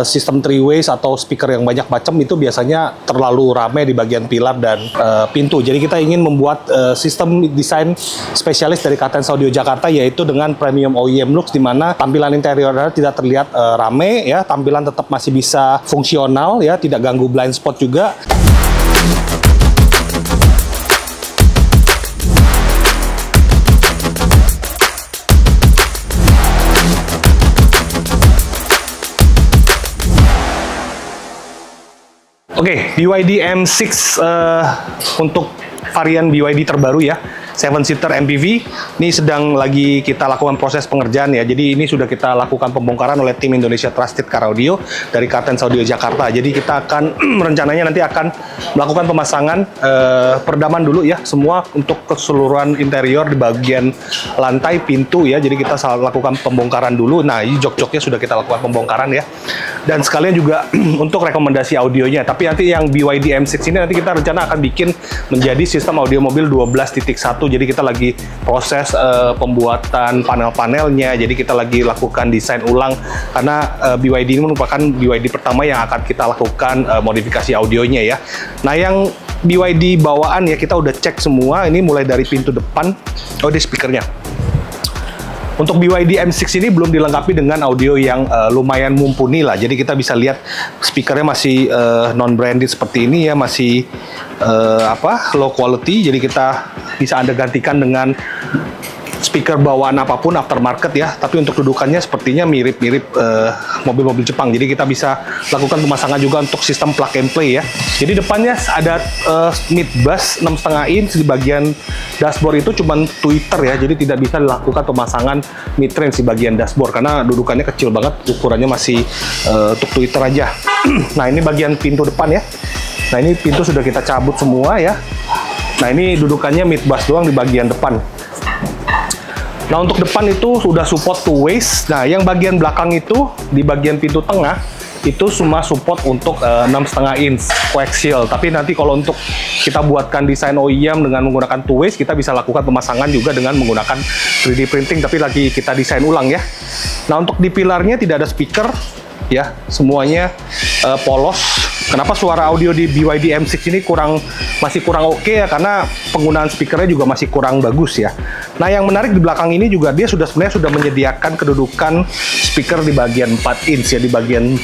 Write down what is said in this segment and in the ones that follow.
sistem three ways atau speaker yang banyak macam itu biasanya terlalu ramai di bagian pilar dan pintu. Jadi kita ingin membuat sistem desain spesialis dari Katens Audio Jakarta, yaitu dengan premium OEM looks, di mana tampilan interior tidak terlihat rame ya, tampilan tetap masih bisa fungsional ya, tidak ganggu blind spot juga. Oke, BYD M6 untuk varian BYD terbaru ya, 7-seater MPV. Ini sedang lagi kita lakukan proses pengerjaan ya. Jadi ini sudah kita lakukan pembongkaran oleh tim Indonesia Trusted Car Audio dari Katens Audio Jakarta. Jadi kita akan rencananya nanti akan melakukan pemasangan peredaman dulu ya, semua untuk keseluruhan interior di bagian lantai, pintu ya. Jadi kita lakukan pembongkaran dulu. Nah, ini jok-joknya sudah kita lakukan pembongkaran ya. Dan sekalian juga untuk rekomendasi audionya. Tapi nanti yang BYD M6 ini nanti kita rencana akan bikin menjadi sistem audio mobil 12.1. Jadi kita lagi proses pembuatan panel-panelnya. Jadi kita lagi lakukan desain ulang karena BYD ini merupakan BYD pertama yang akan kita lakukan modifikasi audionya ya. Nah, yang BYD bawaan ya kita udah cek semua. Ini mulai dari pintu depan. Oh, di speakernya. Untuk BYD M6 ini belum dilengkapi dengan audio yang lumayan mumpuni lah. Jadi kita bisa lihat speakernya masih non-branded seperti ini ya, masih low quality. Jadi kita bisa Anda gantikan dengan speaker bawaan apapun aftermarket ya. Tapi untuk dudukannya sepertinya mirip-mirip mobil-mobil Jepang. Jadi kita bisa lakukan pemasangan juga untuk sistem plug and play ya. Jadi depannya ada mid bass 6,5 inch, di bagian dashboard itu cuman tweeter ya. Jadi tidak bisa dilakukan pemasangan mid range di bagian dashboard karena dudukannya kecil banget, ukurannya masih untuk tweeter aja. Nah, ini bagian pintu depan ya. Nah, ini pintu sudah kita cabut semua ya. Nah, ini dudukannya mid bass doang di bagian depan. Nah, untuk depan itu sudah support two ways. Nah, yang bagian belakang itu di bagian pintu tengah itu cuma support untuk 6,5 inch coaxial. Tapi nanti kalau untuk kita buatkan desain OEM dengan menggunakan two ways, kita bisa lakukan pemasangan juga dengan menggunakan 3D printing, tapi lagi kita desain ulang ya. Nah, untuk di pilarnya tidak ada speaker ya, semuanya polos. Kenapa suara audio di BYD M6 ini masih kurang oke ya, karena penggunaan speakernya juga masih kurang bagus ya. Nah, yang menarik di belakang ini juga dia sebenarnya sudah menyediakan kedudukan speaker di bagian 4 inch ya, di bagian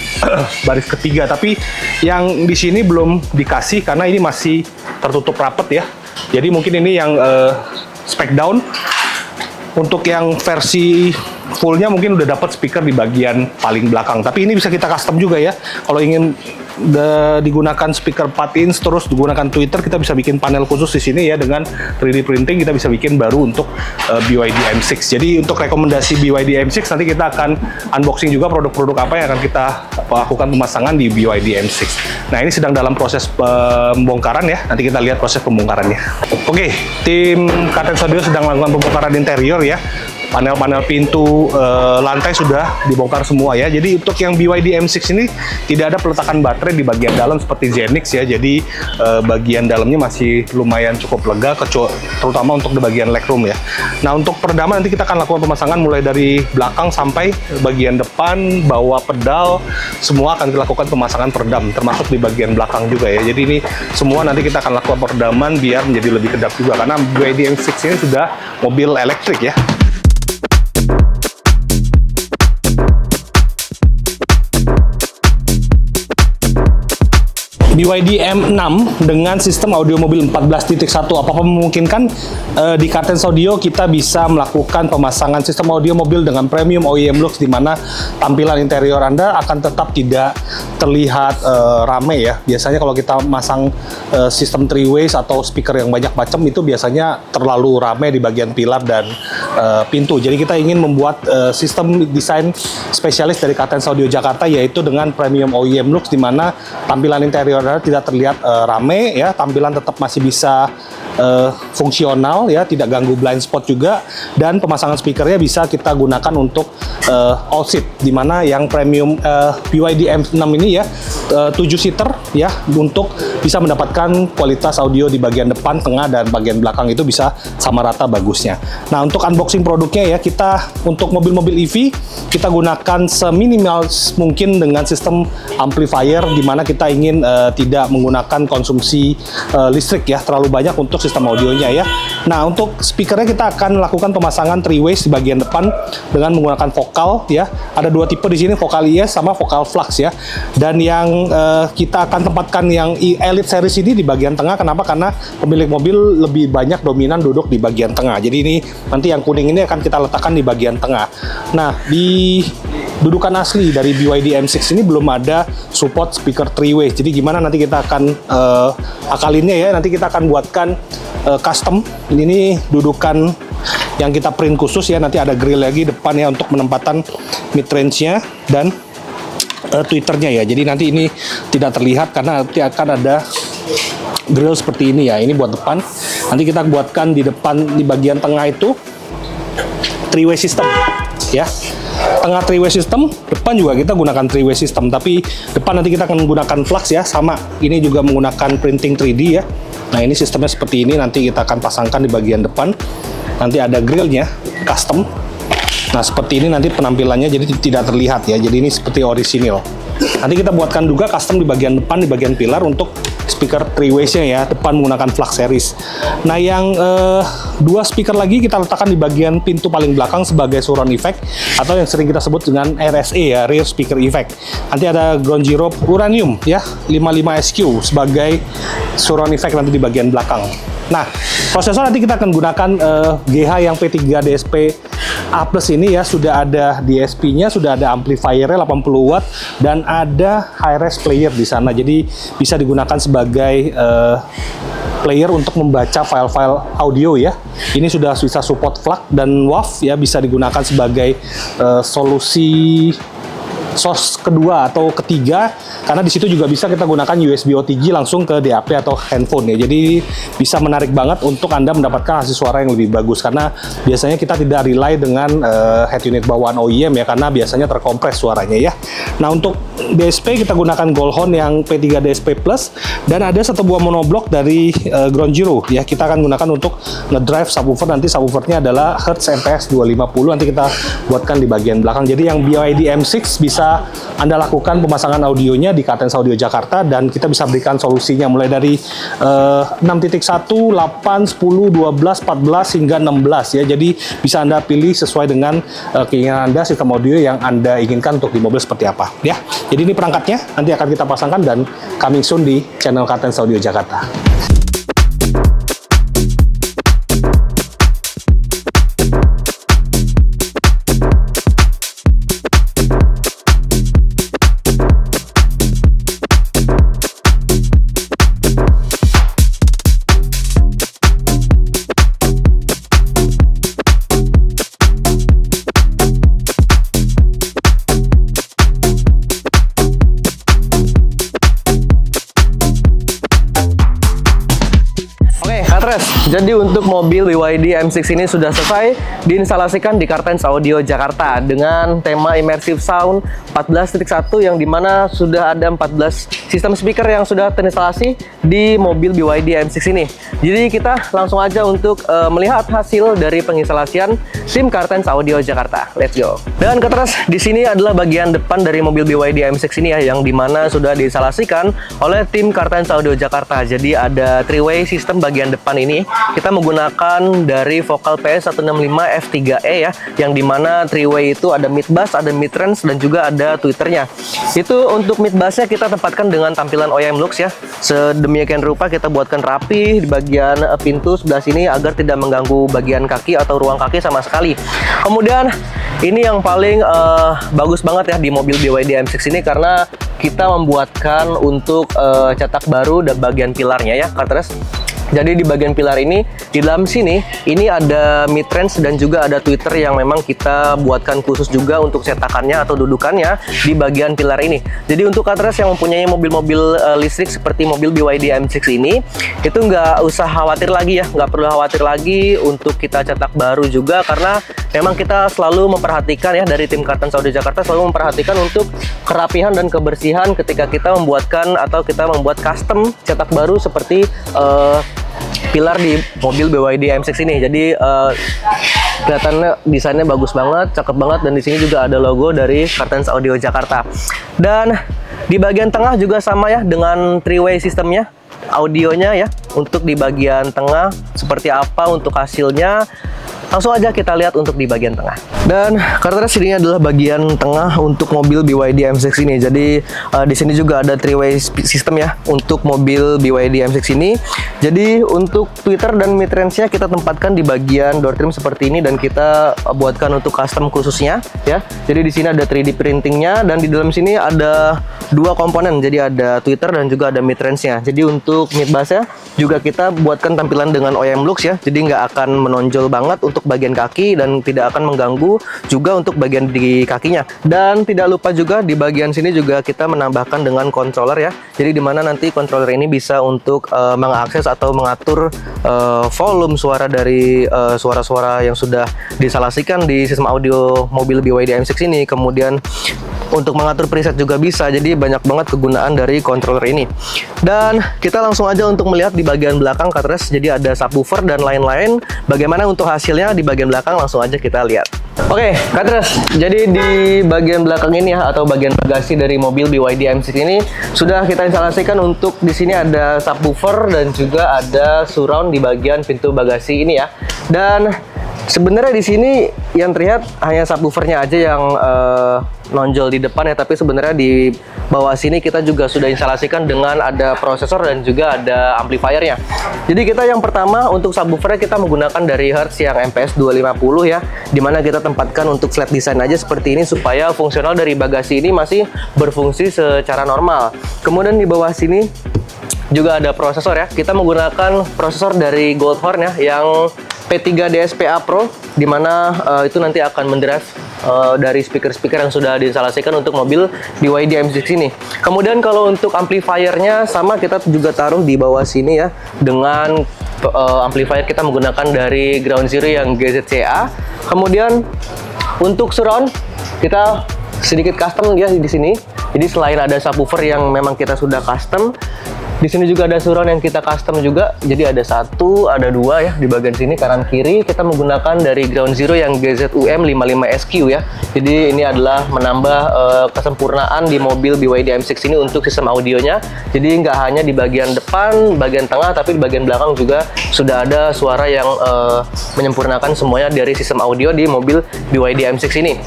baris ketiga. Tapi yang di sini belum dikasih karena ini masih tertutup rapat ya. Jadi mungkin ini yang spec down. Untuk yang versi fullnya mungkin udah dapat speaker di bagian paling belakang. Tapi ini bisa kita custom juga ya. Kalau ingin digunakan speaker 4 inch terus digunakan tweeter, kita bisa bikin panel khusus di sini ya, dengan 3D printing kita bisa bikin baru untuk BYD M6. Jadi untuk rekomendasi BYD M6 nanti kita akan unboxing juga produk-produk apa yang akan kita lakukan pemasangan di BYD M6. Nah, ini sedang dalam proses pembongkaran ya. Nanti kita lihat proses pembongkarannya. Oke, tim Katens Audio sedang melakukan pembongkaran interior ya. Panel-panel pintu, lantai sudah dibongkar semua ya. Jadi untuk yang BYD M6 ini tidak ada peletakan baterai di bagian dalam seperti Zenix ya. Jadi bagian dalamnya masih lumayan cukup lega, terutama untuk di bagian legroom ya. Nah, untuk peredaman nanti kita akan lakukan pemasangan mulai dari belakang sampai bagian depan, bawah pedal, semua akan dilakukan pemasangan peredam, termasuk di bagian belakang juga ya. Jadi ini semua nanti kita akan lakukan peredaman biar menjadi lebih kedap juga, karena BYD M6 ini sudah mobil elektrik ya. BYD M6 dengan sistem audio mobil 14.1. Apakah memungkinkan di Katens Audio kita bisa melakukan pemasangan sistem audio mobil dengan premium OEM looks, di mana tampilan interior Anda akan tetap tidak terlihat rame ya. Biasanya kalau kita masang sistem three ways atau speaker yang banyak macam itu biasanya terlalu rame di bagian pilar dan pintu. Jadi kita ingin membuat sistem desain spesialis dari Katens Audio Jakarta, yaitu dengan premium OEM looks, di mana tampilan interior tidak terlihat rame ya, tampilan tetap masih bisa fungsional ya, tidak ganggu blind spot juga, dan pemasangan speakernya bisa kita gunakan untuk all seat, dimana yang premium BYD M6 ini ya 7 seater ya, untuk bisa mendapatkan kualitas audio di bagian depan, tengah, dan bagian belakang itu bisa sama rata bagusnya. Nah, untuk unboxing produknya ya, kita untuk mobil-mobil EV kita gunakan seminimal mungkin dengan sistem amplifier, di mana kita ingin tidak menggunakan konsumsi listrik ya terlalu banyak untuk sistem audionya ya. Nah, untuk speakernya kita akan lakukan pemasangan 3-ways di bagian depan dengan menggunakan vokal ya. Ada 2 tipe di sini, vokal IS sama vokal flux ya. Dan yang kita akan tempatkan yang Elite series ini di bagian tengah. Kenapa? Karena pemilik mobil lebih banyak dominan duduk di bagian tengah. Jadi ini nanti yang kuning ini akan kita letakkan di bagian tengah. Nah, di dudukan asli dari BYD M6 ini belum ada support speaker 3-way. Jadi gimana nanti kita akan akalinnya ya. Nanti kita akan buatkan custom. Ini dudukan yang kita print khusus ya. Nanti ada grill lagi depan ya untuk penempatan mid range-nya dan tweeternya ya. Jadi nanti ini tidak terlihat karena nanti akan ada grill seperti ini ya. Ini buat depan. Nanti kita buatkan di depan, di bagian tengah itu 3-way system ya. Tengah 3-way system, depan juga kita gunakan 3-way system, tapi depan nanti kita akan menggunakan flux ya, sama. Ini juga menggunakan printing 3D ya. Nah, ini sistemnya seperti ini, nanti kita akan pasangkan di bagian depan. Nanti ada grillnya, custom. Nah, seperti ini nanti penampilannya, jadi tidak terlihat ya. Jadi ini seperti orisinil. Nanti kita buatkan juga custom di bagian depan, di bagian pilar untuk speaker 3-ways-nya ya, depan menggunakan flux series. Nah, yang 2 speaker lagi kita letakkan di bagian pintu paling belakang sebagai surround effect, atau yang sering kita sebut dengan RSE ya, rear speaker effect. Nanti ada ground zero uranium ya, 55SQ sebagai surround effect nanti di bagian belakang. Nah, prosesor nanti kita akan gunakan GH yang P3 DSP A+ ini ya, sudah ada DSP-nya, sudah ada amplifiernya 80 watt, dan ada high-res player di sana. Jadi bisa digunakan sebagai player untuk membaca file-file audio ya. Ini sudah bisa support FLAC dan WAV ya, bisa digunakan sebagai solusi source kedua atau ketiga, karena di situ juga bisa kita gunakan USB OTG langsung ke DAP atau handphone ya. Jadi bisa menarik banget untuk Anda mendapatkan hasil suara yang lebih bagus, karena biasanya kita tidak rely dengan head unit bawaan OEM ya, karena biasanya terkompres suaranya ya. Nah, untuk DSP kita gunakan Goldhorn yang P3 DSP Plus, dan ada 1 buah monoblock dari Ground Zero ya. Kita akan gunakan untuk ngedrive subwoofer. Nanti subwoofernya adalah Hertz MPS 250, nanti kita buatkan di bagian belakang. Jadi yang BYD M6 bisa Anda lakukan pemasangan audionya di Kartens Audio Jakarta, dan kita bisa berikan solusinya mulai dari 6.1, 8, 10, 12, 14 hingga 16 ya. Jadi bisa Anda pilih sesuai dengan keinginan Anda, sistem audio yang Anda inginkan untuk di mobil seperti apa ya. Jadi ini perangkatnya nanti akan kita pasangkan dan coming soon di channel Kartens Audio Jakarta. Jadi untuk mobil BYD M6 ini sudah selesai diinstalasikan di Kartens Audio Jakarta dengan tema Immersive Sound 14.1, yang dimana sudah ada 14 sistem speaker yang sudah terinstalasi di mobil BYD M6 ini. Jadi kita langsung aja untuk melihat hasil dari penginstalasian tim Kartens Audio Jakarta. Let's go. Dan keteras di sini adalah bagian depan dari mobil BYD M6 ini ya, yang dimana sudah diinstalasikan oleh tim Kartens Audio Jakarta. Jadi ada 3-way sistem bagian depan ini. Kita menggunakan dari vokal PS165 F3E ya, yang dimana 3-way itu ada mid bass, ada mid range, dan juga ada tweeternya. Itu untuk mid bassnya kita tempatkan dengan tampilan OEM Lux ya. Sedemikian rupa kita buatkan rapi di bagian pintu sebelah sini agar tidak mengganggu bagian kaki atau ruang kaki sama sekali. Kemudian ini yang paling bagus banget ya di mobil BYD M6 ini, karena kita membuatkan untuk cetak baru dan bagian pilarnya ya, Kartens. Jadi di bagian pilar ini, di dalam sini, ini ada mid-range dan juga ada tweeter yang memang kita buatkan khusus juga untuk cetakannya atau dudukannya di bagian pilar ini. Jadi untuk Katres yang mempunyai mobil-mobil listrik seperti mobil BYD M6 ini, itu nggak usah khawatir lagi ya, nggak perlu khawatir lagi untuk kita cetak baru juga, karena memang kita selalu memperhatikan ya, dari tim Kartens Audio Jakarta selalu memperhatikan untuk kerapihan dan kebersihan ketika kita membuatkan atau kita membuat custom cetak baru seperti pilar di mobil BYD M6 ini. Jadi kelihatannya desainnya bagus banget, cakep banget, dan di sini juga ada logo dari Kartens Audio Jakarta. Dan di bagian tengah juga sama ya, dengan 3-way sistemnya audionya ya. Untuk di bagian tengah seperti apa untuk hasilnya, langsung aja kita lihat untuk di bagian tengah. Dan Katres ini adalah bagian tengah untuk mobil BYD M6 ini. Jadi di sini juga ada 3-way system ya untuk mobil BYD M6 ini. Jadi untuk tweeter dan mid-range-nya kita tempatkan di bagian door trim seperti ini, dan kita buatkan untuk custom khususnya ya. Jadi di sini ada 3D printingnya, dan di dalam sini ada dua komponen. Jadi ada tweeter dan juga ada mid-range-nya. Jadi untuk mid bass-nya juga kita buatkan tampilan dengan OEM Lux ya. Jadi nggak akan menonjol banget untuk bagian kaki dan tidak akan mengganggu juga untuk bagian di kakinya. Dan tidak lupa juga di bagian sini juga kita menambahkan dengan controller ya. Jadi dimana nanti controller ini bisa untuk mengakses atau mengatur volume suara dari suara-suara yang sudah diinstalasikan di sistem audio mobil BYD M6 ini. Kemudian untuk mengatur preset juga bisa. Jadi banyak banget kegunaan dari controller ini. Dan kita langsung aja untuk melihat di bagian belakang Katres. Jadi ada subwoofer dan lain-lain. Bagaimana untuk hasilnya di bagian belakang, langsung aja kita lihat. Oke, Katres. Jadi di bagian belakang ini ya, atau bagian bagasi dari mobil BYD M6 ini sudah kita instalasikan. Untuk di sini ada subwoofer dan juga ada surround di bagian pintu bagasi ini ya. Dan sebenarnya di sini yang terlihat hanya subwoofernya aja yang nonjol di depan ya, tapi sebenarnya di bawah sini kita juga sudah instalasikan dengan ada prosesor dan juga ada amplifiernya. Jadi kita yang pertama untuk subwoofernya kita menggunakan dari Hertz yang MPS 250 ya, dimana kita tempatkan untuk flat design aja seperti ini supaya fungsional dari bagasi ini masih berfungsi secara normal. Kemudian di bawah sini juga ada prosesor ya, kita menggunakan prosesor dari Goldhorn ya yang P3 DSPA Pro, dimana itu nanti akan mendrive dari speaker-speaker yang sudah diinstalasikan untuk mobil BYD M6 ini. Kemudian kalau untuk amplifiernya sama, kita juga taruh di bawah sini ya, dengan amplifier kita menggunakan dari Ground Zero yang GZCA. Kemudian untuk surround kita sedikit custom ya di sini. Jadi selain ada subwoofer yang memang kita sudah custom, di sini juga ada surround yang kita custom juga. Jadi ada satu, ada dua ya di bagian sini kanan kiri. Kita menggunakan dari Ground Zero yang GZUM 55SQ ya. Jadi ini adalah menambah kesempurnaan di mobil BYD M6 ini untuk sistem audionya. Jadi nggak hanya di bagian depan, bagian tengah, tapi di bagian belakang juga sudah ada suara yang menyempurnakan semuanya dari sistem audio di mobil BYD M6 ini.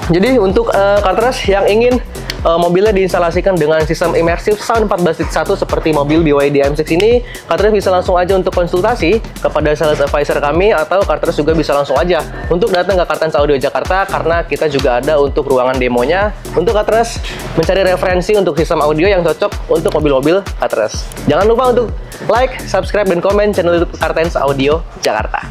Jadi untuk Katres yang ingin mobilnya diinstalasikan dengan sistem immersive sound 14.1 seperti mobil BYD M6 ini, Katres bisa langsung aja untuk konsultasi kepada sales advisor kami, atau Katres juga bisa langsung aja untuk datang ke Kartens Audio Jakarta, karena kita juga ada untuk ruangan demonya untuk Katres mencari referensi untuk sistem audio yang cocok untuk mobil-mobil Katres. Jangan lupa untuk like, subscribe, dan komen channel YouTube Kartens Audio Jakarta.